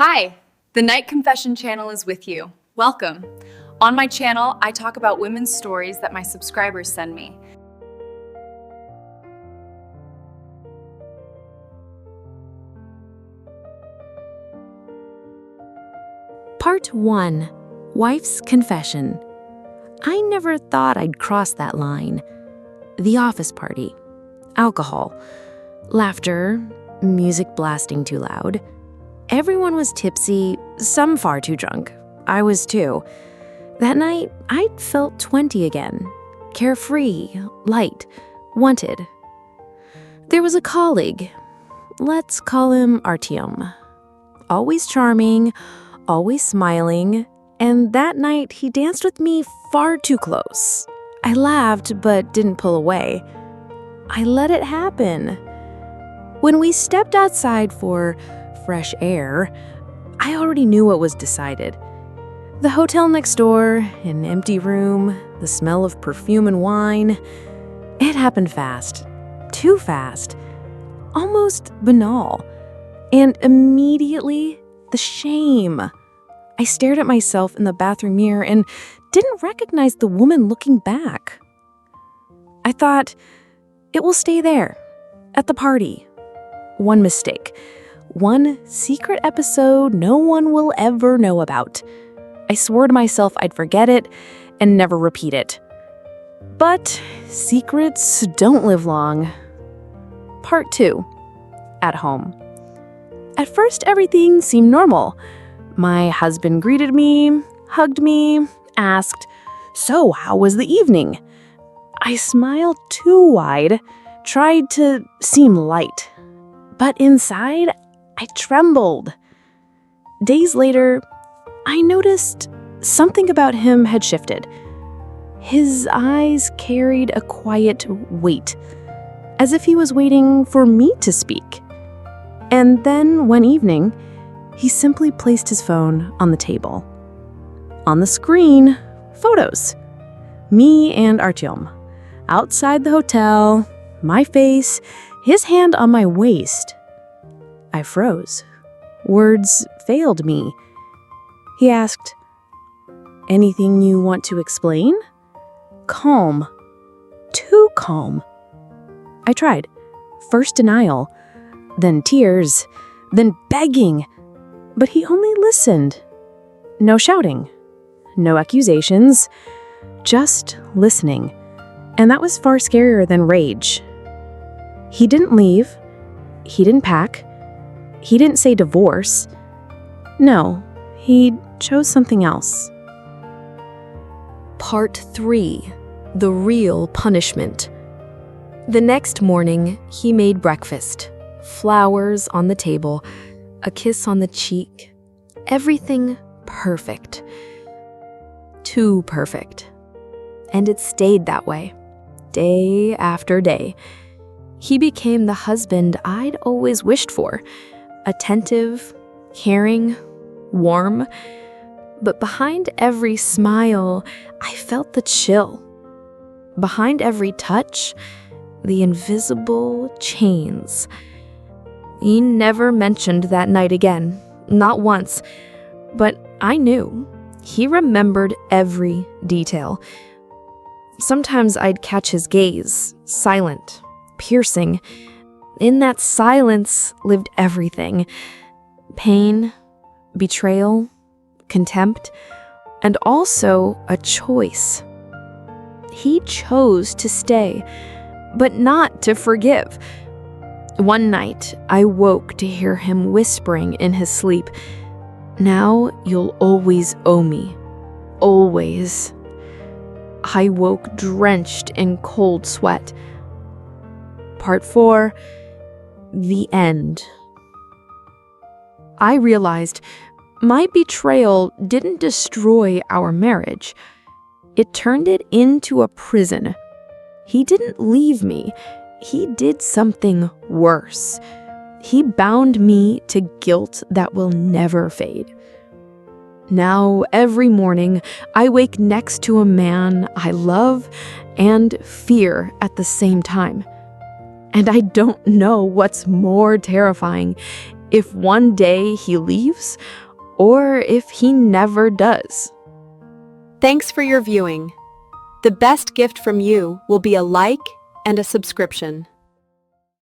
Hi, the Night Confession channel is with you. Welcome. On my channel, I talk about women's stories that my subscribers send me. Part 1. Wife's Confession. I never thought I'd cross that line. The office party. Alcohol. Laughter. Music blasting too loud. Everyone was tipsy, some far too drunk. I was too. That night, I felt 20 again. Carefree, light, wanted. There was a colleague. Let's call him Artyom. Always charming, always smiling, and that night he danced with me far too close. I laughed but didn't pull away. I let it happen. When we stepped outside for fresh air, I already knew what was decided. The hotel next door, an empty room, the smell of perfume and wine. It happened fast. Too fast. Almost banal. And immediately, the shame. I stared at myself in the bathroom mirror and didn't recognize the woman looking back. I thought, it will stay there, at the party. One mistake. One secret episode no one will ever know about. I swore to myself I'd forget it and never repeat it. But secrets don't live long. Part 2. At home. At first, everything seemed normal. My husband greeted me, hugged me, asked, "So, how was the evening?" I smiled too wide, tried to seem light. But inside, I trembled. Days later, I noticed something about him had shifted. His eyes carried a quiet weight, as if he was waiting for me to speak. And then one evening, he simply placed his phone on the table. On the screen, photos. Me and Artyom. Outside the hotel, my face, his hand on my waist. I froze. Words failed me. He asked, "Anything you want to explain?" Calm. Too calm. I tried. First denial, then tears, then begging. But he only listened. No shouting. No accusations. Just listening. And that was far scarier than rage. He didn't leave. He didn't pack. He didn't say divorce. No, he chose something else. Part 3. The real punishment. The next morning, he made breakfast. Flowers on the table, a kiss on the cheek. Everything perfect. Too perfect. And it stayed that way, day after day. He became the husband I'd always wished for. Attentive, caring, warm. But behind every smile, I felt the chill. Behind every touch, the invisible chains. He never mentioned that night again, not once. But I knew. He remembered every detail. Sometimes I'd catch his gaze, silent, piercing. In that silence lived everything. Pain, betrayal, contempt, and also a choice. He chose to stay, but not to forgive. One night, I woke to hear him whispering in his sleep, "Now you'll always owe me. Always." I woke drenched in cold sweat. Part 4. The end. I realized my betrayal didn't destroy our marriage. It turned it into a prison. He didn't leave me. He did something worse. He bound me to guilt that will never fade. Now, every morning, I wake next to a man I love and fear at the same time. And I don't know what's more terrifying, if one day he leaves or if he never does. Thanks for your viewing. The best gift from you will be a like and a subscription.